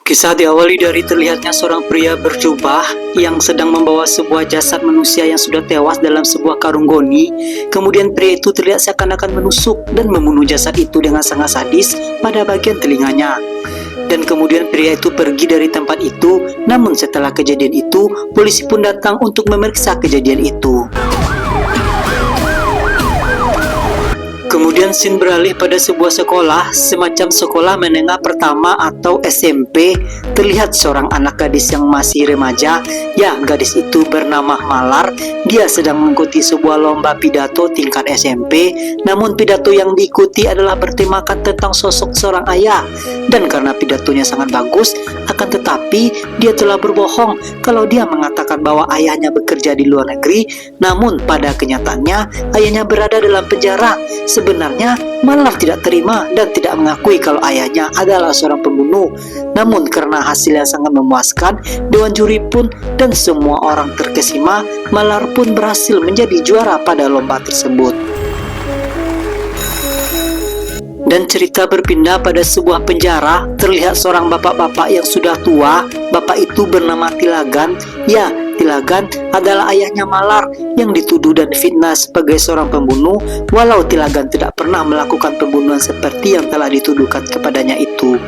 Kisah diawali dari terlihatnya seorang pria berjubah yang sedang membawa sebuah jasad manusia yang sudah tewas dalam sebuah karung goni. Kemudian pria itu terlihat seakan-akan menusuk dan membunuh jasad itu dengan sangat sadis pada bagian telinganya. Dan kemudian pria itu pergi dari tempat itu. Namun setelah kejadian itu, polisi pun datang untuk memeriksa kejadian itu. Kemudian scene beralih pada sebuah sekolah, semacam sekolah menengah pertama atau SMP. Terlihat seorang anak gadis yang masih remaja. Ya, gadis itu bernama Malar. Dia sedang mengikuti sebuah lomba pidato tingkat SMP. Namun pidato yang diikuti adalah bertemakan tentang sosok seorang ayah. Dan karena pidatonya sangat bagus, akan tetapi dia telah berbohong kalau dia mengatakan bahwa ayahnya bekerja di luar negeri. Namun pada kenyataannya ayahnya berada dalam penjara. Sebenarnya Malar tidak terima dan tidak mengakui kalau ayahnya adalah seorang pembunuh. Namun karena hasilnya sangat memuaskan, dewan juri pun dan semua orang terkesima, Malar pun berhasil menjadi juara pada lomba tersebut. Dan cerita berpindah pada sebuah penjara. Terlihat seorang bapak-bapak yang sudah tua. Bapak itu bernama Tilagan. Ya, Tilagan adalah ayahnya Malar yang dituduh dan fitnah sebagai seorang pembunuh, walau Tilagan tidak pernah melakukan pembunuhan seperti yang telah dituduhkan kepadanya itu.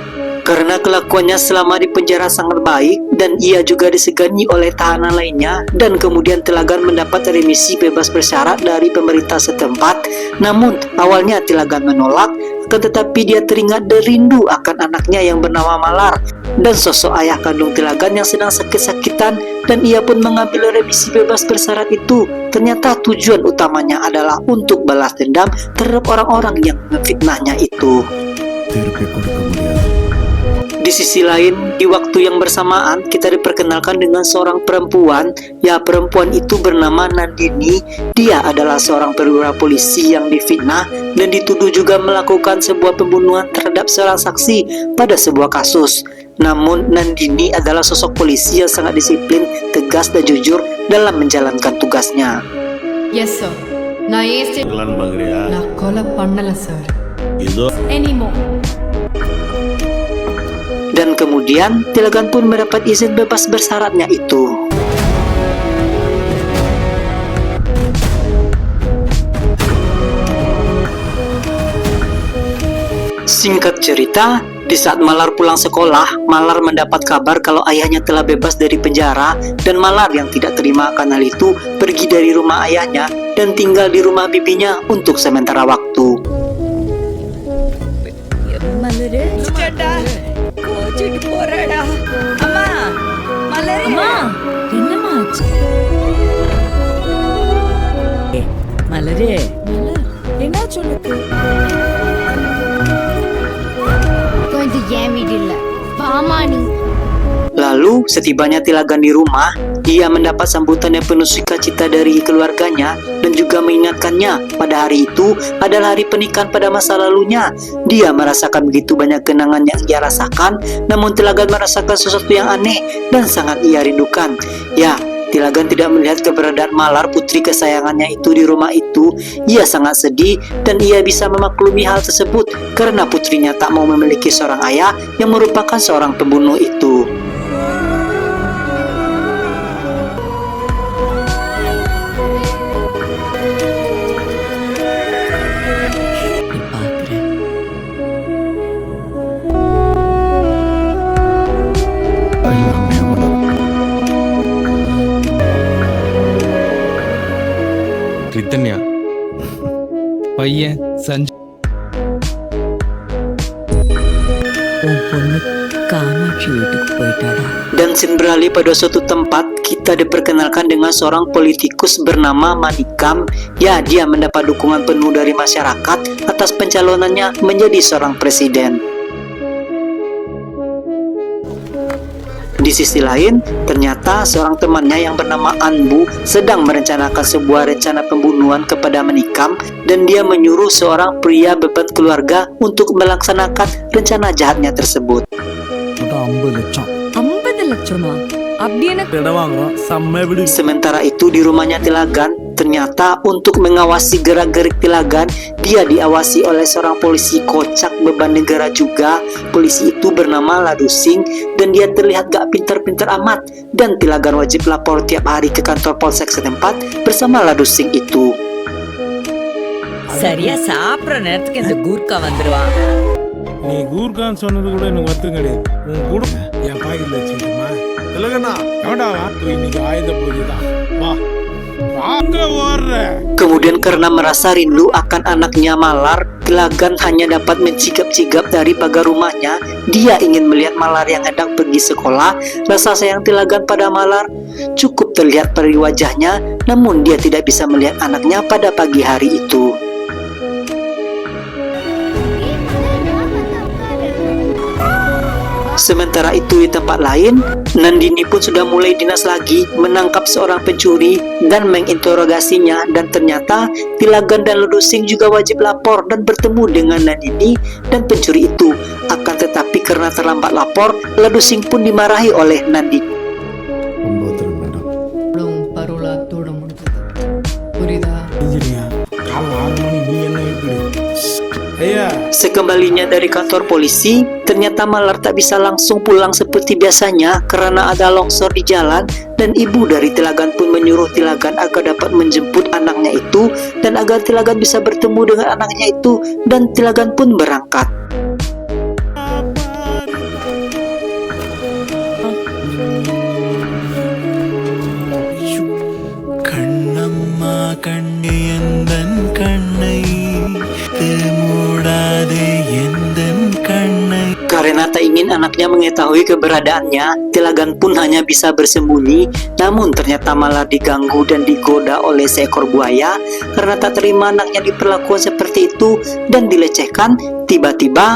Karena kelakuannya selama di penjara sangat baik dan ia juga disegani oleh tahanan lainnya, dan kemudian Tilagan mendapat remisi bebas bersyarat dari pemerintah setempat. Namun awalnya Tilagan menolak, akan tetapi dia teringat dan rindu akan anaknya yang bernama Malar dan sosok ayah kandung Tilagan yang sedang sakit-sakitan, dan ia pun mengambil remisi bebas bersyarat itu. Ternyata tujuan utamanya adalah untuk balas dendam terhadap orang-orang yang memfitnahnya itu. Di sisi lain, di waktu yang bersamaan kita diperkenalkan dengan seorang perempuan. Ya, perempuan itu bernama Nandini. Dia adalah seorang perwira polisi yang difitnah dan dituduh juga melakukan sebuah pembunuhan terhadap seorang saksi pada sebuah kasus. Namun Nandini adalah sosok polisi yang sangat disiplin, tegas dan jujur dalam menjalankan tugasnya. Yes sir. Na kola pannala sir. Anymore. Dan kemudian Tilagan pun mendapat izin bebas bersyaratnya itu. Singkat cerita, di saat Malar pulang sekolah, Malar mendapat kabar kalau ayahnya telah bebas dari penjara, dan Malar yang tidak terima akan hal itu pergi dari rumah ayahnya dan tinggal di rumah bibinya untuk sementara waktu. Lalu setibanya Tilagan di rumah, dia mendapat sambutan yang penuh sukacita dari keluarganya dan juga mengingatkannya pada hari itu adalah hari pernikahan pada masa lalunya. Dia merasakan begitu banyak kenangan yang ia rasakan, namun Tilagan merasakan sesuatu yang aneh dan sangat ia rindukan. Ya, Tilagan tidak melihat keberadaan Malar, putri kesayangannya itu, di rumah itu. Ia sangat sedih dan ia bisa memaklumi hal tersebut karena putrinya tak mau memiliki seorang ayah yang merupakan seorang pembunuh itu. Rithanya பையன் Sanjay Dan scene beralih pada suatu tempat, kita diperkenalkan dengan seorang politikus bernama Manikam. Ya, dia mendapat dukungan penuh dari masyarakat atas pencalonannya menjadi seorang presiden. Di sisi lain, ternyata seorang temannya yang bernama Anbu sedang merencanakan sebuah rencana pembunuhan kepada Manikam, dan dia menyuruh seorang pria beban keluarga untuk melaksanakan rencana jahatnya tersebut. Sementara itu di rumahnya Tilagan ternyata untuk mengawasi gerak-gerik Tilagan, dia diawasi oleh seorang polisi kocak beban negara juga. Polisi itu bernama Ladusing dan dia terlihat gak pintar-pintar amat, dan Tilagan wajib lapor tiap hari ke kantor polsek setempat bersama Ladusing itu. சரியா சாப்பிட்ற நேரத்துக்கு இந்த கூர்க்கா வந்துடுவான். நீ கூர்க்கான்னு சொன்னது கூட எனக்கு வருத்தம் கிடையாது. உன் கூட என் பாக்கெட்ல வச்சுக்கிட்டுமா திலகண்ணா எவன்டாவா இன்னைக்கு ஆயுத பூஜை தான், வா வாங்க ஓடுற. Kemudian karena merasa rindu akan anaknya Malar, Tilagan hanya dapat mencigap-cigap dari pagar rumahnya. Dia ingin melihat Malar yang hendak pergi sekolah. Rasa sayang Tilagan pada Malar cukup terlihat dari wajahnya, namun dia tidak bisa melihat anaknya pada pagi hari itu. Sementara itu di tempat lain, Nandini pun sudah mulai dinas lagi menangkap seorang pencuri dan menginterogasinya, dan ternyata Tilagan dan Ladusing juga wajib lapor dan bertemu dengan Nandini dan pencuri itu. Akan tetapi karena terlambat lapor, Ladusing pun dimarahi oleh Nandini. belum barulah தூட முடிஞ்சது புரியுதா இன்ஜினியா காலை 6 மணி நீ என்ன இப்படி ஐயா. Sekembalinya dari kantor polisi, ternyata Malar tak bisa langsung pulang seperti biasanya karena ada longsor di jalan, dan ibu dari Tilagan pun menyuruh Tilagan agar dapat menjemput anaknya itu dan agar Tilagan bisa bertemu dengan anaknya itu, dan Tilagan pun berangkat. Kannamma கண்ணே எந்தன் கண்ணை மூடாதே எந்தன் கண்ணை. Karena tak ingin anaknya mengetahui keberadaannya, Tilagan pun hanya bisa bersembunyi. Namun ternyata Malar diganggu dan digoda oleh seekor buaya. Karena tak terima anaknya diperlakukan seperti itu dan dilecehkan, tiba-tiba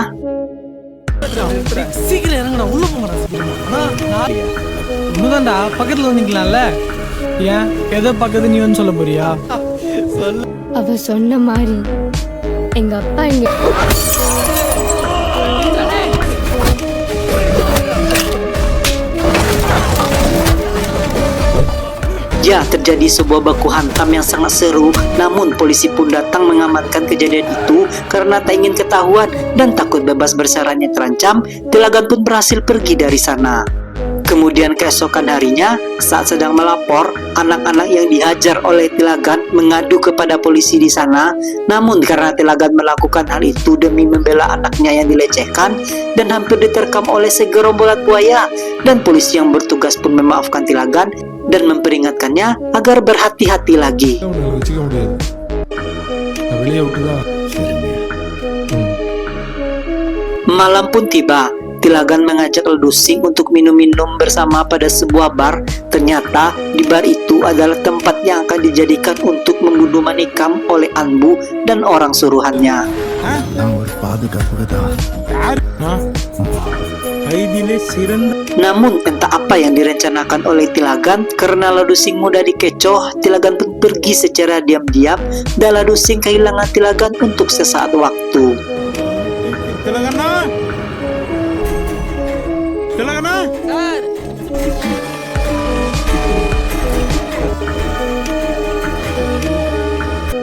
சீக்கிரம் இறங்கடா, உள்ள போங்கடா சீக்கிரமா. உண்மைதான்டா, பக்கத்துல வந்துக்கலாம்ல. ஏன் எதை பக்கத்து நீ வந்து சொல்ல போறியா? அவ சொன்ன மாதிரி எங்க அப்பா இங்க ya terjadi sebuah baku hantam yang sangat seru. Namun polisi pun datang mengamankan kejadian itu karena tak ingin ketahuan dan takut bebas bersyaratnya terancam. Tilagan pun berhasil pergi dari sana. Kemudian keesokan harinya, saat sedang melapor, anak-anak yang dihajar oleh Tilagan mengadu kepada polisi di sana. Namun karena Tilagan melakukan hal itu demi membela anaknya yang dilecehkan dan hampir diterkam oleh segerombolan buaya, dan polisi yang bertugas pun memaafkan Tilagan dan memperingatkannya agar berhati-hati lagi. வச்சுக்க முடியாது, நான் வெளியே விட்டுதான். Malam pun tiba. Tilagan mengajak Ladusing untuk minum-minum bersama pada sebuah bar. Ternyata di bar itu adalah tempat yang akan dijadikan untuk membunuh Manikam oleh Anbu dan orang suruhannya. கைதிலே சிறந்த Namun entah apa yang direncanakan oleh Tilagan, karena Ladusing mudah dikecoh, Tilagan pun pergi secara diam-diam dan Ladusing kehilangan Tilagan untuk sesaat waktu. திலகண்ணா திலகண்ணா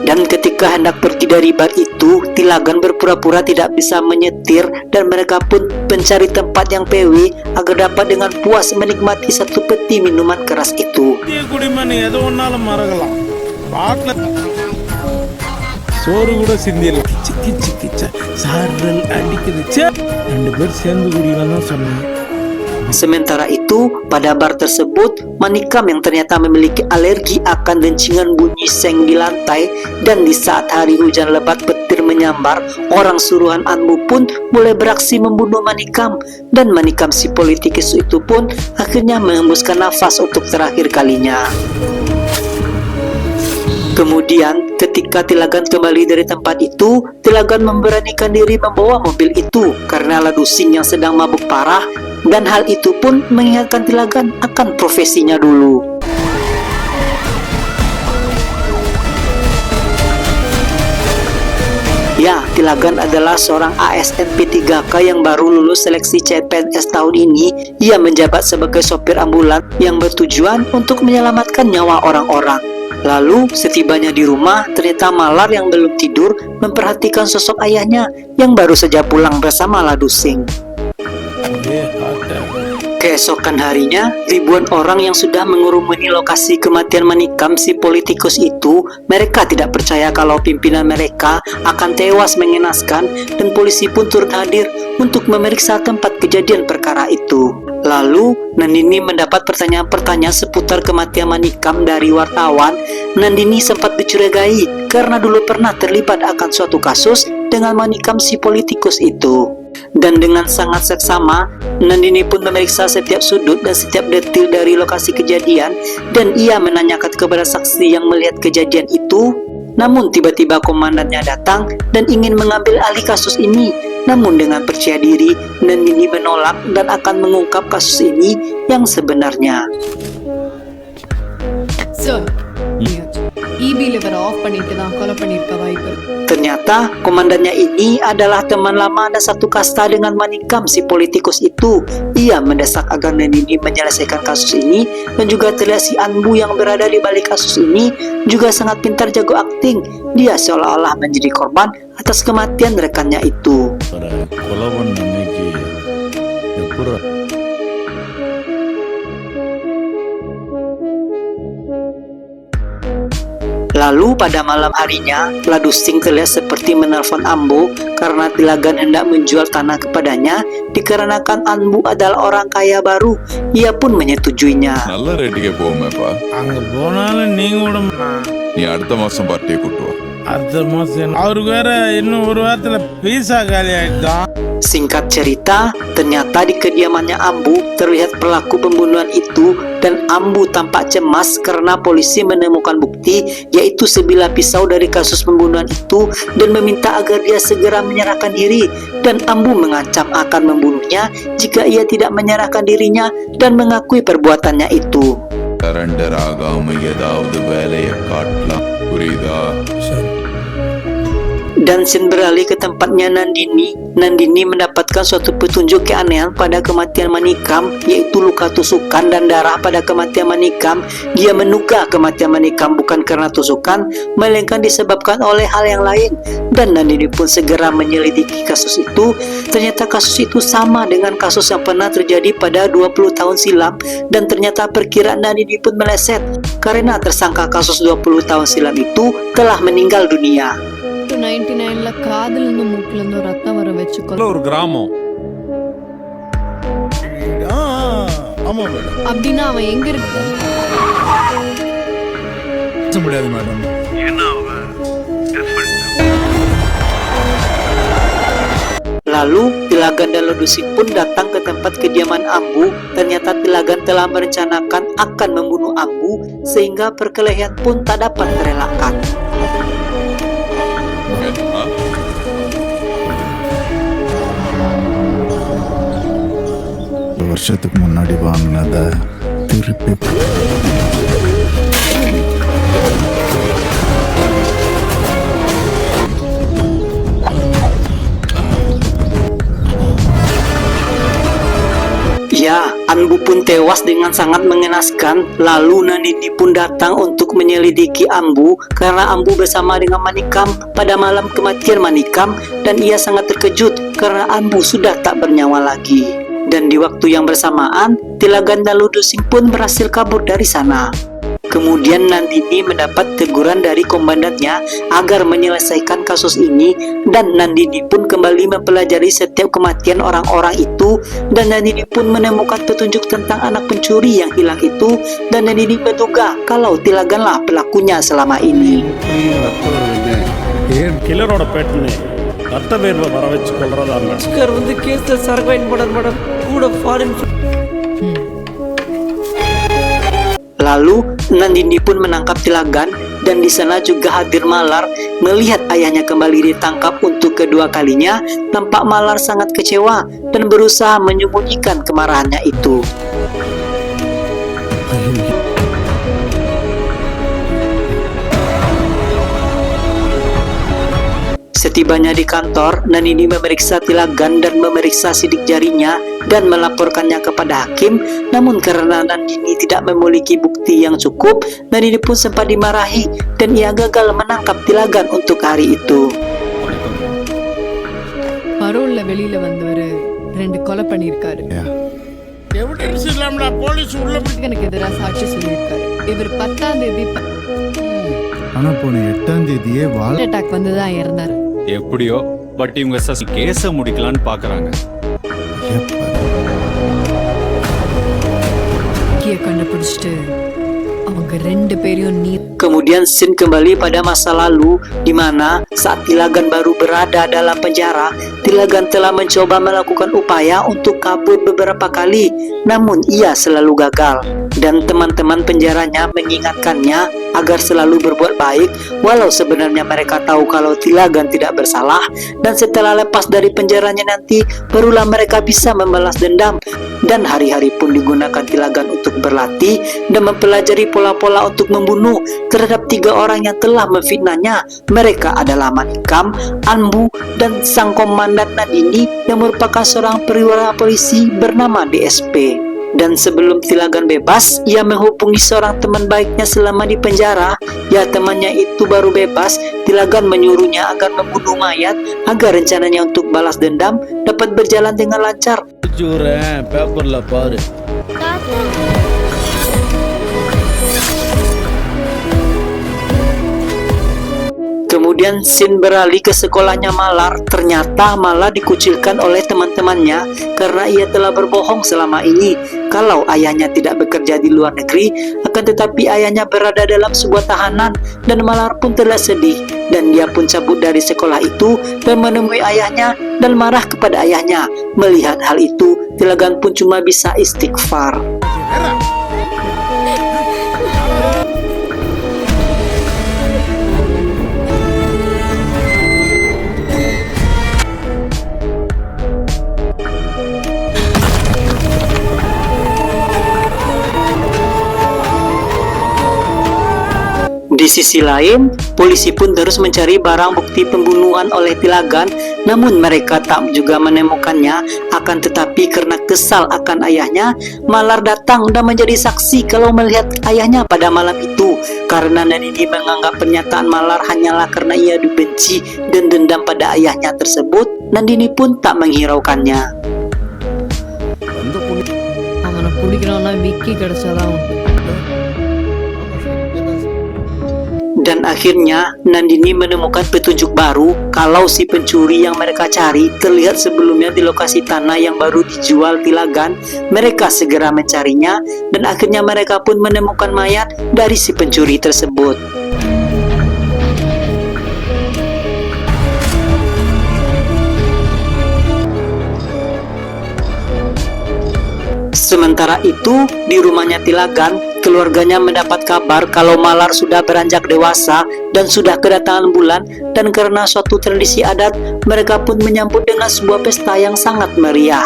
Dan ketika hendak pergi dari bar itu, Tilagan berpura-pura tidak bisa menyetir dan mereka pun mencari tempat yang PW agar dapat dengan puas menikmati satu peti minuman keras itu. இந்திய குடிமகன் எது ஒன்னாலும் மறக்கலாம், பாட்டில் சோறு கூட சிந்தியல கிச்சு கிச்சு கிச்ச சாரல் அடிக்குது. ச்சே, 2 பேர் சேர்ந்து குடிக்கலாம் தான் சொன்னாங்க. Sementara itu, pada bar tersebut, Manikam yang ternyata memiliki alergi akan dencingan bunyi seng di lantai, dan di saat hari hujan lebat petir menyambar, orang suruhan Anbu pun mulai beraksi membunuh Manikam, dan Manikam si politikus itu pun akhirnya menghembuskan nafas untuk terakhir kalinya. Kemudian, ketika Tilagan kembali dari tempat itu, Tilagan memberanikan diri membawa mobil itu karena Ladusing yang sedang mabuk parah, dan hal itu pun mengingatkan Tilagan akan profesinya dulu. Ya, Tilagan adalah seorang ASN P3K yang baru lulus seleksi CPNS tahun ini. Ia menjabat sebagai sopir ambulan yang bertujuan untuk menyelamatkan nyawa orang-orang. Lalu setibanya di rumah, ternyata Malar yang belum tidur memperhatikan sosok ayahnya yang baru saja pulang bersama Ladusing. Keesokan harinya, ribuan orang yang sudah mengurumuni lokasi kematian Manikam si politikus itu, mereka tidak percaya kalau pimpinan mereka akan tewas mengenaskan, dan polisi pun turut hadir untuk memeriksa tempat kejadian perkara itu. Lalu, Nandini mendapat pertanyaan-pertanyaan seputar kematian Manikam dari wartawan. Nandini sempat dicurigai karena dulu pernah terlibat akan suatu kasus dengan Manikam si politikus itu. Dan dengan sangat seksama, Nandini pun memeriksa setiap sudut dan setiap detil dari lokasi kejadian, dan ia menanyakan kepada saksi yang melihat kejadian itu. Namun tiba-tiba komandannya datang dan ingin mengambil alih kasus ini. Namun dengan percaya diri, Nandini menolak dan akan mengungkap kasus ini yang sebenarnya. Sir EB lever off பண்ணிட்டு தான் கொலை பண்ணிருக்க வாய்ப்பு இருக்கு. Ternyata komandannya ini adalah teman lama dan satu kasta dengan Manikam si politikus itu. Ia mendesak agar Nandini menyelesaikan kasus ini, dan juga terlihat si Anbu yang berada di balik kasus ini juga sangat pintar jago akting. Dia seolah-olah menjadi korban atas kematian rekannya itu. Lalu pada malam harinya, Ladusing terlihat seperti menelpon Ambu karena Tilagan hendak menjual tanah kepadanya dikarenakan Anbu adalah orang kaya baru. Ia pun menyetujuinya. நல்ல ரேட்டுக்கே போவோமேப்பா. அங்க போனாலும் நீங்க விட நீ அடுத்த மாசம் பார்ட்டியை கூட்டு வா. அடுத்த மாசம் அவருக்கு வேற இன்னும் ஒரு வாரத்துல பீஸா காலி ஆயிட்டான். Singkat cerita, ternyata di kediamannya Ambu terlihat pelaku pembunuhan itu, dan Ambu tampak cemas karena polisi menemukan bukti, yaitu sebilah pisau dari kasus pembunuhan itu, dan meminta agar dia segera menyerahkan diri. Dan Ambu mengancam akan membunuhnya jika ia tidak menyerahkan dirinya dan mengakui perbuatannya itu. Surrender ஆகாம ஏதாவது வேலையை காட்டலாம், புரியுதா? Dan Sin beralih ke tempatnya Nandini. Nandini mendapatkan suatu petunjuk keanehan pada kematian Manikam, yaitu luka tusukan dan darah pada kematian Manikam. Dia menduga kematian Manikam bukan karena tusukan, melainkan disebabkan oleh hal yang lain. Dan Nandini pun segera menyelidiki kasus itu. Ternyata kasus itu sama dengan kasus yang pernah terjadi pada 20 tahun silam, dan ternyata perkiraan Nandini pun meleset karena tersangka kasus 20 tahun silam itu telah meninggal dunia. 99ல காதுல இருந்து மூக்குல இருந்து ரத்தம் வர வச்சு ஒரு கிராமம். ஆமா மேடம். அப்படின்னா அவன் எங்க இருக்கு? முடியாது madam. Lalu Tilagan dan Ladusing pun datang ke tempat kediaman Ambu. Ternyata Tilagan telah merencanakan akan membunuh Ambu, sehingga perkelahian pun tak dapat terelakkan. வருஷத்துக்கு முன்னாடி வாங்கினத திருப்பி Ya, Anbu pun tewas dengan sangat mengenaskan. Lalu Nandini pun datang untuk menyelidiki Ambu karena Ambu bersama dengan Manikam pada malam kematian Manikam, dan ia sangat terkejut karena Ambu sudah tak bernyawa lagi. Dan di waktu yang bersamaan, Tilagan dan Ladusing pun berhasil kabur dari sana. Kemudian Nandini mendapat teguran dari komandannya agar menyelesaikan kasus ini, dan Nandini pun kembali mempelajari setiap kematian orang-orang itu, dan Nandini pun menemukan petunjuk tentang anak pencuri yang hilang itu, dan Nandini menduga kalau Tilaganlah pelakunya selama ini. கில்லரோட பேட்டுன்னு ரத்த வேர்வை வர வச்சு கொள்றதா இருந்தா கேஸ்ல சரக்கு போடார் மேடம் கூட foreign. Lalu Nandini pun menangkap Tilagan, dan di sana juga hadir Malar. Melihat ayahnya kembali ditangkap untuk kedua kalinya, tampak Malar sangat kecewa dan berusaha menyembunyikan kemarahannya itu. Setibanya di kantor, Nandini memeriksa Tilagan dan memeriksa sidik jarinya dan melaporkannya kepada hakim. Namun karena Nandini tidak memiliki bukti yang cukup, Nandini pun sempat dimarahi dan ia gagal menangkap Tilagan untuk hari itu. பரோல்ல வெளியில வந்தவர் 2 கொலை பண்ணியிருக்காரு. எவிடன்ஸ் இல்லாமடா போலீஸ் உள்ள எனக்கு எதிராக சாட்சி சொல்லியிருக்காரு. இவர் 10ஆம் தேதி ஆனா போன 8ஆம் தேதியே அட்டாக் வந்து தான் இறந்தாரு. எப்படியோ பட் இவங்க கேஸை முடிக்கலான்னு பாக்குறாங்க. கண்டுபிடிச்சிட்டு அவங்க 2 பேரையும் Kemudian scene kembali pada masa lalu di mana saat Tilagan baru berada dalam penjara, Tilagan telah mencoba melakukan upaya untuk kabur beberapa kali, namun ia selalu gagal. Dan teman-teman penjaranya mengingatkannya agar selalu berbuat baik, walau sebenarnya mereka tahu kalau Tilagan tidak bersalah. Dan setelah lepas dari penjaranya nanti, barulah mereka bisa membalas dendam. Dan hari-hari pun digunakan Tilagan untuk berlatih dan mempelajari pola-pola untuk membunuh terhadap 3 orang yang telah memfitnahnya. Mereka adalah Manikam, Anbu, dan sang komandan Nandini yang merupakan seorang perwira polisi bernama DSP. Dan sebelum Tilagan bebas, ia menghubungi seorang teman baiknya selama di penjara. Ya, temannya itu baru bebas. Tilagan menyuruhnya agar membunuh mayat agar rencananya untuk balas dendam dapat berjalan dengan lancar. பேப்பர்ல பாரு. Kemudian scene beralih ke sekolahnya Malar. Ternyata Malar dikucilkan oleh teman-temannya karena ia telah berbohong selama ini kalau ayahnya tidak bekerja di luar negeri, akan tetapi ayahnya berada dalam sebuah tahanan. Dan Malar pun terlihat sedih dan dia pun cabut dari sekolah itu dan menemui ayahnya dan marah kepada ayahnya. Melihat hal itu, Tilagan pun cuma bisa istighfar. Di sisi lain, polisi pun terus mencari barang bukti pembunuhan oleh Tilagan, namun mereka tak juga menemukannya. Akan tetapi karena kesal akan ayahnya, Malar datang dan menjadi saksi kalau melihat ayahnya pada malam itu. Karena Nandini menganggap pernyataan Malar hanyalah karena ia dibenci dan dendam pada ayahnya tersebut, Nandini pun tak menghiraukannya. அவனை பிடிக்கணும்னா விக்கி கிடைச்சாதான் உண்டு. Dan akhirnya Nandini menemukan petunjuk baru kalau si pencuri yang mereka cari terlihat sebelumnya di lokasi tanah yang baru dijual Tilagan. Mereka segera mencarinya dan akhirnya mereka pun menemukan mayat dari si pencuri tersebut. Sementara itu, di rumahnya Tilagan, keluarganya mendapat kabar kalau Malar sudah beranjak dewasa dan sudah kedatangan bulan, dan karena suatu tradisi adat, mereka pun menyambut dengan sebuah pesta yang sangat meriah.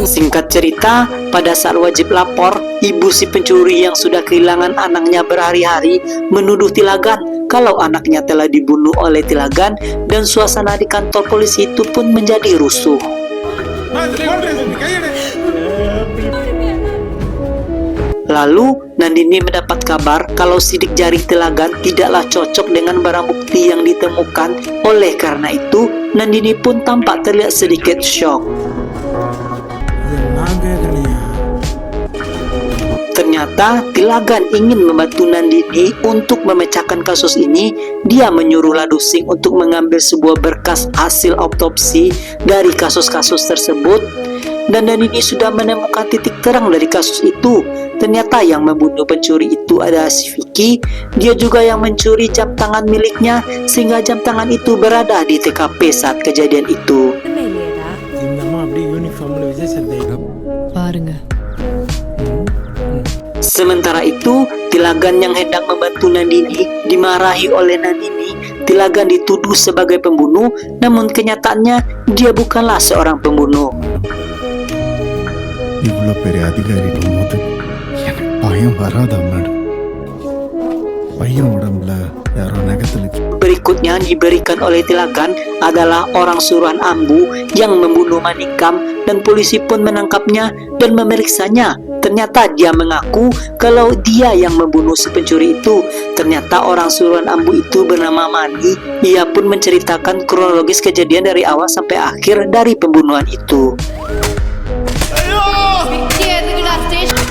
Singkat cerita, pada saat wajib lapor, ibu si pencuri yang sudah kehilangan anaknya berhari-hari menuduh Tilagan kalau anaknya telah dibunuh oleh Tilagan, dan suasana di kantor polisi itu pun menjadi rusuh. Lalu, Nandini mendapat kabar kalau sidik jari Tilagan tidaklah cocok dengan barang bukti yang ditemukan. Oleh karena itu, Nandini pun tampak terlihat sedikit shock. Ternyata Tilagan ingin membantu Nandini untuk memecahkan kasus ini. Dia menyuruh Ladusing untuk mengambil sebuah berkas hasil autopsi dari kasus-kasus tersebut. Dan Nandini sudah menemukan titik terang dari kasus itu. Ternyata yang membunuh pencuri itu adalah si Vicky. Dia juga yang mencuri jam tangan miliknya, sehingga jam tangan itu berada di TKP saat kejadian itu. பாருங்க. Sementara itu, Tilagan yang hendak membantu Nandini dimarahi oleh Nandini. Tilagan dituduh sebagai pembunuh, namun kenyataannya dia bukanlah seorang pembunuh. இவ்வளோ பெரிய அதிகாரிக்கும் போது எனக்கு பயம் வராதா மேடம்? பையன் உடம்புல யாரோ நகத்தில் Berikutnya diberikan oleh Tilagan adalah orang suruhan Ambu yang membunuh Manikam, dan polisi pun menangkapnya dan memeriksanya. Ternyata dia mengaku kalau dia yang membunuh si pencuri itu. Ternyata orang suruhan Ambu itu bernama Mani. Ia pun menceritakan kronologis kejadian dari awal sampai akhir dari pembunuhan itu. Vicky எதுக்குடா ஸ்டேஷன்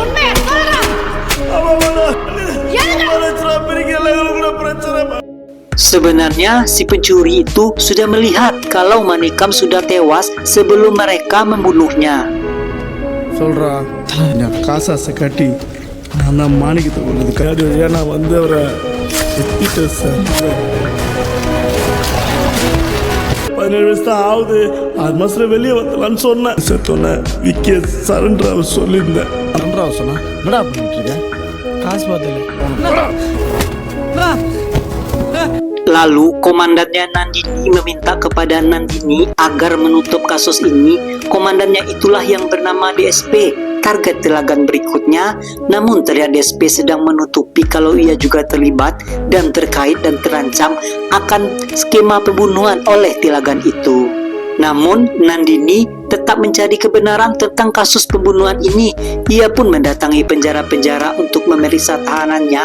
உண்மையை சொல்றா Sebenarnya si pencuri itu sudah melihat kalau Manikam sudah tewas sebelum mereka membunuhnya. சொல்றா நான் காசாசை கட்டி நான் தான் மாணிக்கத்தை கொண்டது காடி நான் வந்து அவரை எத்திட்டேன் சார். 17 வயசு தான் ஆகுது. 6 மாசத்துல வெளியே வரலான்னு சொன்னேன். செத்தோன்னே விக்கே சரண்டர் அவர் சொல்லியிருந்தேன். சரண்டர் அவர் சொன்னா என்னடா பண்ணிட்டு இருக்க? காசு பார்த்துல Lalu komandannya Nandini meminta kepada Nandini agar menutup kasus ini. Komandannya itulah yang bernama DSP, target Tilagan berikutnya. Namun terlihat DSP sedang menutupi kalau ia juga terlibat dan terkait dan terancam akan skema pembunuhan oleh Tilagan itu. Namun Nandini tetap mencari kebenaran tentang kasus pembunuhan ini. Ia pun mendatangi penjara-penjara untuk memeriksa tahanannya.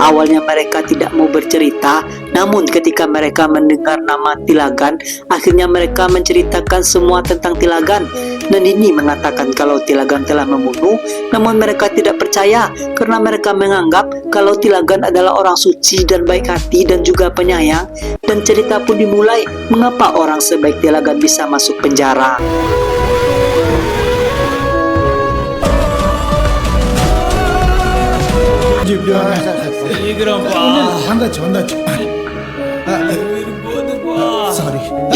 Awalnya mereka tidak mau bercerita, namun ketika mereka mendengar nama Tilagan, akhirnya mereka menceritakan semua tentang Tilagan. Nandini mengatakan kalau Tilagan telah membunuh, namun mereka tidak percaya karena mereka menganggap kalau Tilagan adalah orang suci dan baik hati dan juga penyayang. Dan cerita pun dimulai mengapa orang sebaik Tilagan bisa masuk penjara. வந்தாச்சு வந்தாச்சு sorry.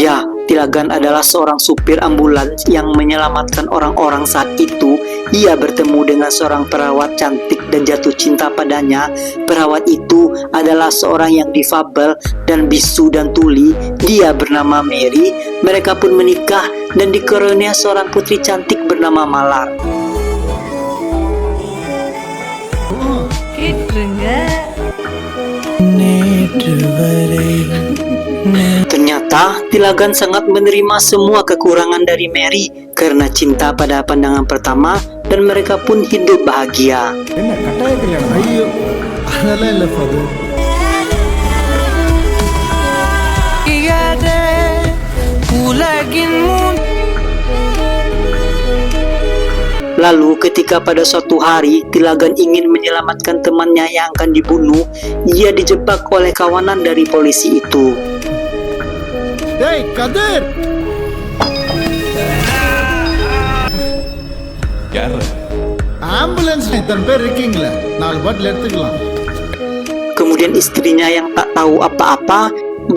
Ya, Tilagan adalah seorang supir ambulans yang menyelamatkan orang-orang saat itu. Ia bertemu dengan seorang perawat cantik dan jatuh cinta padanya. Perawat itu adalah seorang yang difabel dan bisu dan tuli. Dia bernama Mary. Mereka pun menikah dan dikaruniai seorang putri cantik bernama Malar. Ternyata Tilagan sangat menerima semua kekurangan dari Mary karena cinta pada pandangan pertama, dan mereka pun hidup bahagia. என்ன கட்டாய கல்யாணம்? ஐயோ அதெல்லாம் இல்லை father. Lalu ketika pada suatu hari Tilagan ingin menyelamatkan temannya yang akan dibunuh, ia dijebak oleh kawanan dari polisi itu. டேய் கதிர், ஆம்புலன்ஸ் இத்தனை பேர் இருக்கீங்களே, 4 பாட்டில் எடுத்துக்கலாம். Kemudian istrinya yang tak tahu apa-apa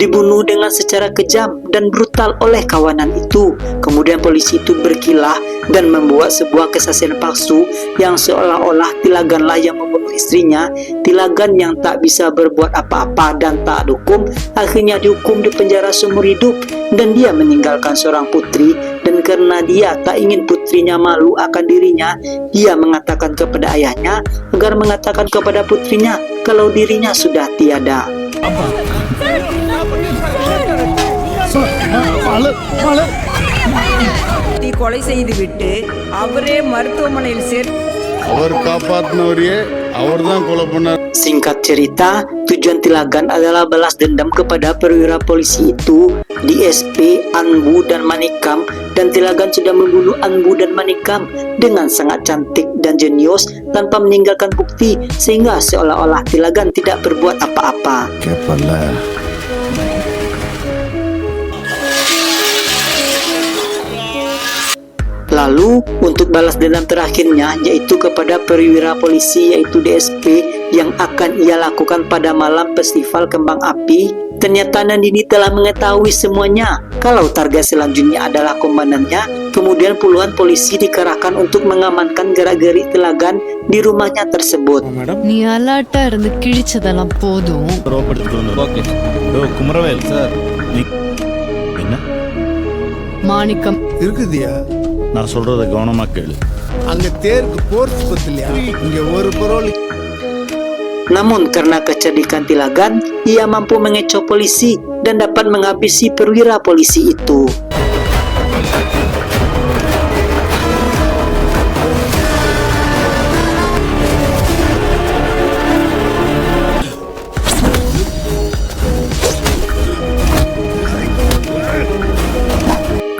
dibunuh dengan secara kejam dan brutal oleh kawanan itu. Kemudian polisi itu berkilah dan membuat sebuah kesaksian palsu yang seolah-olah Tilaganlah yang membunuh istrinya. Tilagan yang tak bisa berbuat apa-apa dan tak dihukum, akhirnya dihukum di penjara seumur hidup, dan dia meninggalkan seorang putri. Dan karena dia tak ingin putrinya malu akan dirinya, dia mengatakan kepada ayahnya agar mengatakan kepada putrinya kalau dirinya sudah tiada. கொலை செய்துவிட்டு அவரே மருத்துவமனையில் அவர் காப்பாத்தினவரையே அவர் தான் கொலை பண்ணார். Singkat cerita, tujuan Tilagan adalah balas dendam kepada perwira polisi itu, DSP, Anbu, dan Manikam. Dan Tilagan sudah membunuh Anbu dan Manikam dengan sangat cantik dan jenius tanpa meninggalkan bukti, sehingga seolah-olah Tilagan tidak berbuat apa-apa. கேப்பல்ல Lalu untuk balas dendam terakhirnya yaitu kepada perwira polisi yaitu DSP yang akan ia lakukan pada malam festival kembang api. Ternyata Nandini telah mengetahui semuanya kalau target selanjutnya adalah komandannya. Kemudian puluhan polisi dikerahkan untuk mengamankan gerak-gerik Telagan di rumahnya tersebut. நீ அலர்ட்டா இருந்து கிழிச்சதெல்லாம் போதும். குமரவேல் சார் என்ன மாணிக்கம் இருக்குதியா நான் சொல்றத கவனமா கேளு. அங்க தேருக்கு போர்ஸ் பத்திலையா இங்க ஒரு parole. Namun karena kecerdikan Telagan, ia mampu mengecoh polisi dan dapat menghabisi perwira polisi itu.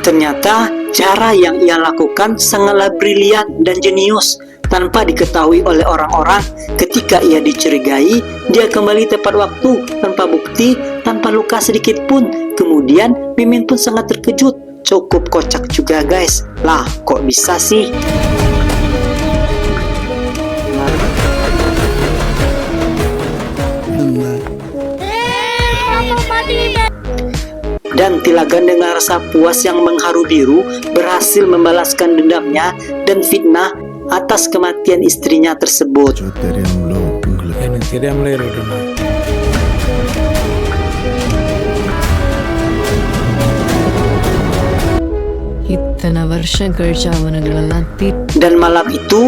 Ternyata cara yang ia lakukan sangatlah brilian dan jenius. Tanpa diketahui oleh orang-orang, ketika ia dicurigai, dia kembali tepat waktu, tanpa bukti, tanpa luka sedikit pun. Kemudian Mimin pun sangat terkejut. Cukup kocak juga guys. Lah kok bisa sih? Dan Telagan dengan rasa puas yang mengharu biru berhasil membalaskan dendamnya dan fitnah atas kematian istrinya tersebut. எனக்கு தெரியாமலே இருக்கட்டும்ண்ணா. இத்தனை வருஷம் கழிச்சு அவனுங்களெல்லாம் Dan malam itu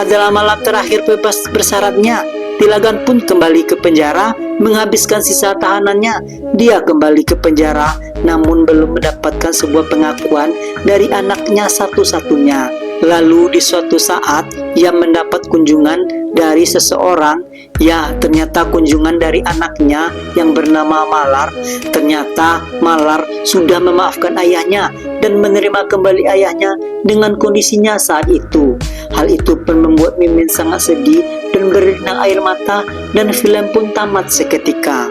adalah malam terakhir bebas bersyaratnya. Telagan pun kembali ke penjara menghabiskan sisa tahanannya. Dia kembali ke penjara namun belum mendapatkan sebuah pengakuan dari anaknya satu-satunya. Lalu di suatu saat ia mendapat kunjungan dari seseorang. Ya, ternyata kunjungan dari anaknya yang bernama Malar. Ternyata Malar sudah memaafkan ayahnya dan menerima kembali ayahnya dengan kondisinya saat itu. Hal itu pun membuat Mimin sangat sedih dan berinang air mata, dan film pun tamat seketika.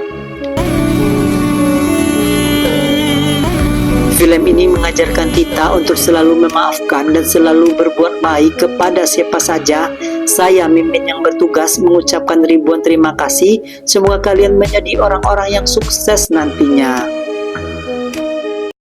Film ini mengajarkan kita untuk selalu memaafkan dan selalu berbuat baik kepada siapa saja. Saya Mimin yang bertugas mengucapkan ribuan terima kasih. Semoga kalian menjadi orang-orang yang sukses nantinya.